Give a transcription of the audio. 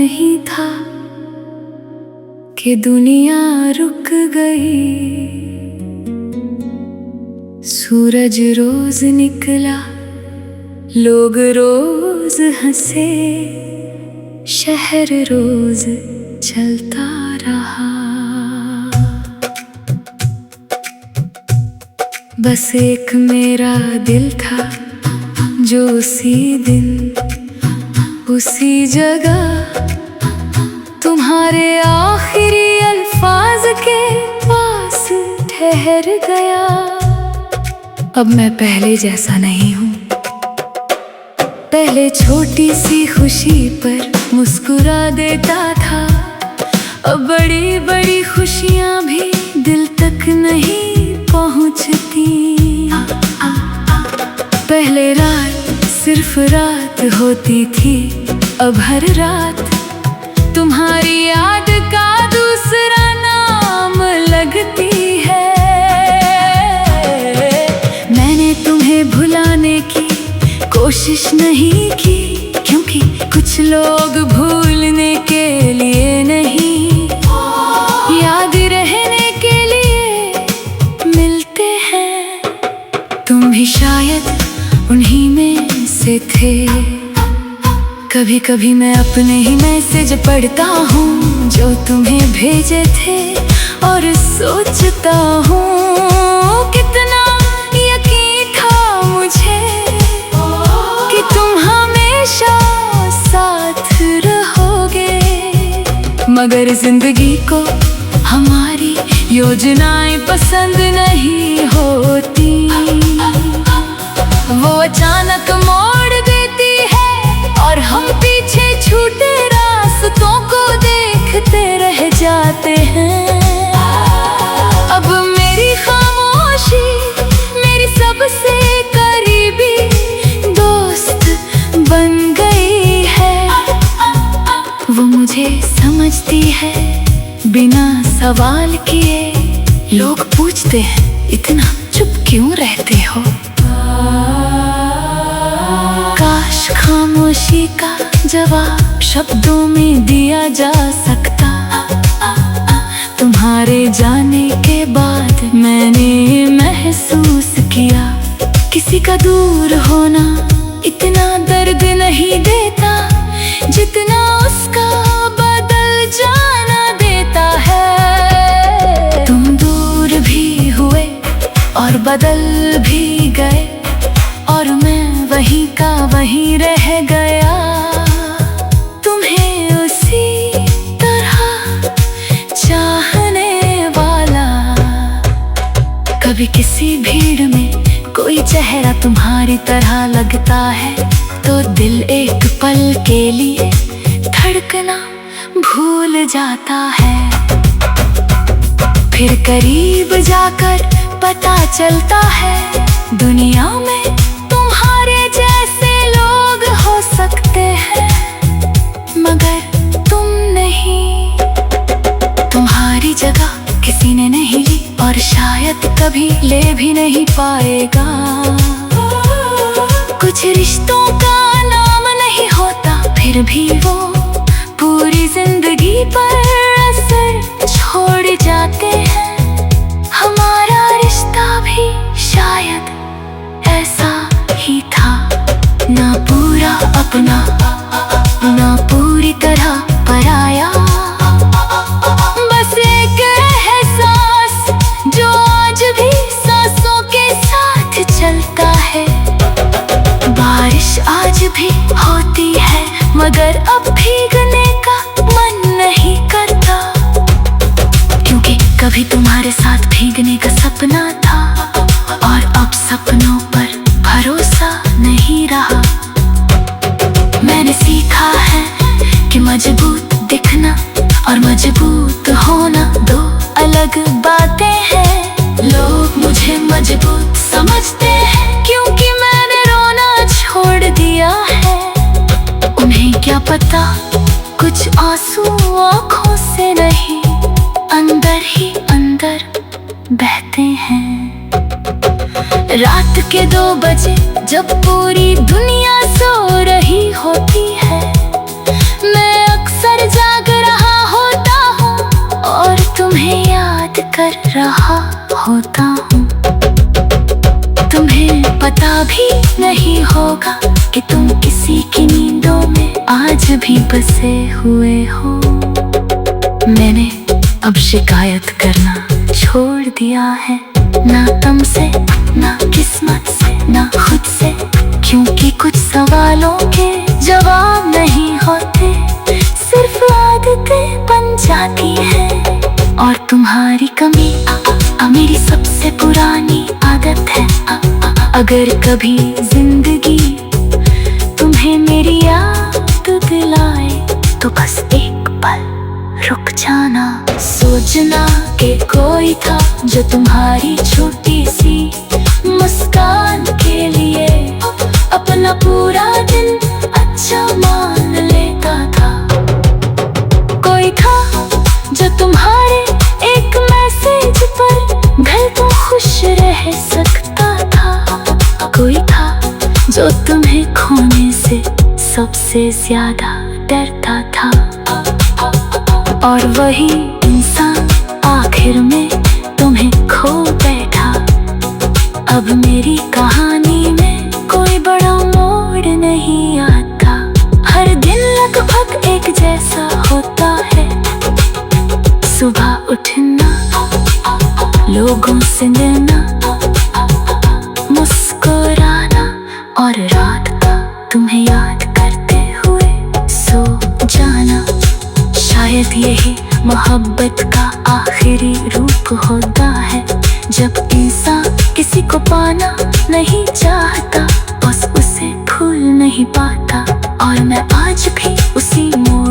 नहीं था कि दुनिया रुक गई। सूरज रोज निकला, लोग रोज हंसे, शहर रोज चलता रहा। बस एक मेरा दिल था जो उसी दिन उसी जगह तुम्हारे आखिरी अल्फाज के पास ठहर गया। अब मैं पहले जैसा नहीं हूँ। पहले छोटी सी खुशी पर मुस्कुरा देता था, अब बड़ी बड़ी खुशियाँ भी दिल तक नहीं पहुँचती। पहले रात सिर्फ रात होती थी, अब हर रात तुम्हारी याद का दूसरा नाम लगती है। मैंने तुम्हें भुलाने की कोशिश नहीं की, क्योंकि कुछ लोग भूलने के लिए नहीं, याद रहने के लिए मिलते हैं। तुम भी शायद उन्हीं में से थे। कभी कभी मैं अपने ही मैसेज पढ़ता हूँ जो तुम्हें भेजे थे, और सोचता हूँ कितना यकीन था मुझे कि तुम हमेशा साथ रहोगे। मगर जिंदगी को हमारी योजनाएं पसंद नहीं होती, वो अचानक मोड़ देती है और हम पीछे छूटे रास्तों को देखते रह जाते हैं। अब मेरी खामोशी मेरी सबसे करीबी दोस्त बन गई है। वो मुझे समझती है बिना सवाल किए। लोग पूछते हैं इतना चुप क्यों रहते हो। काश खामोशी का जवाब शब्दों में दिया जा सकता। तुम्हारे जाने के बाद मैंने महसूस किया, किसी का दूर होना इतना दर्द नहीं देता जितना उसका बदल जाना देता है। तुम दूर भी हुए और बदल भी गए, और मैं वहीं का वहीं रह गया। तुम्हें उसी तरह चाहने वाला। कभी किसी भीड़ में कोई चेहरा तुम्हारी तरह लगता है, तो दिल एक पल के लिए धड़कना भूल जाता है। फिर करीब जाकर पता चलता है दुनिया में तुम्हारे जैसे लोग हो सकते हैं, मगर तुम नहीं। तुम्हारी जगह किसी ने नहीं ली और शायद कभी ले भी नहीं पाएगा। कुछ रिश्तों का नाम नहीं होता, फिर भी वो पूरी जिंदगी पर असर छोड़ जाते हैं। हमारा रिश्ता भी शायद ऐसा ही था, ना पूरा अपना ना पूरी तरह पराया। बस एक एहसास जो आज भी सांसों के साथ चलता है। बारिश आज भी होती है, मगर अब भीगने का मन नहीं करता, क्योंकि कभी तुम्हारे साथ भीगने का सपना था, और अब सपनों पर भरोसा नहीं रहा। मैंने सीखा है कि मजबूत दिखना और मजबूत होना दो अलग बातें हैं। लोग मुझे मजबूत समझते हैं क्योंकि मैंने रोना छोड़ दिया है। उन्हें क्या पता कुछ आंसू आँखों से नहीं, अंदर ही अंदर बहते हैं। रात के 2 बजे जब पूरी दुनिया सो रही होती है, मैं अक्सर कर रहा होता हूँ। तुम्हें पता भी नहीं होगा कि तुम किसी की नींदों में आज भी बसे हुए हो। मैंने अब शिकायत करना छोड़ दिया है, ना तुमसे, ना किस्मत से, ना खुद से, क्योंकि कुछ सवालों के जवाब नहीं होते, सिर्फ आदतें बन जाती है। और तुम्हारी कमी मेरी सबसे पुरानी आदत है। अगर कभी जिंदगी तुम्हें मेरी याद दिलाए तो बस एक पल रुक जाना। सोचना कि कोई था जो तुम्हारी छोटी सी मुस्कान के लिए अपना पूरा दिन अच्छा मान लेता था। कोई था जो तुम्हारे एक मैसेज पर घंटों खुश रह सकता था। कोई था जो तुम्हें खोने से सबसे ज्यादा डरता था। और वही इंसान आखिर में तुम्हें खो बैठा। अब मेरी कहानी में कोई बड़ा मोड़ नहीं आता। हर दिन लगभग एक जैसा होता है। सुबह उठना, लोगों से मिलना, मुस्कुराना और रात का तुम्हें याद करते हुए सो जाना। शायद यही मोहब्बत का आखिरी रूप होता है, जब इंसान किसी को पाना नहीं चाहता, बस उसे भूल नहीं पाता। और मैं आज भी उसी मोड़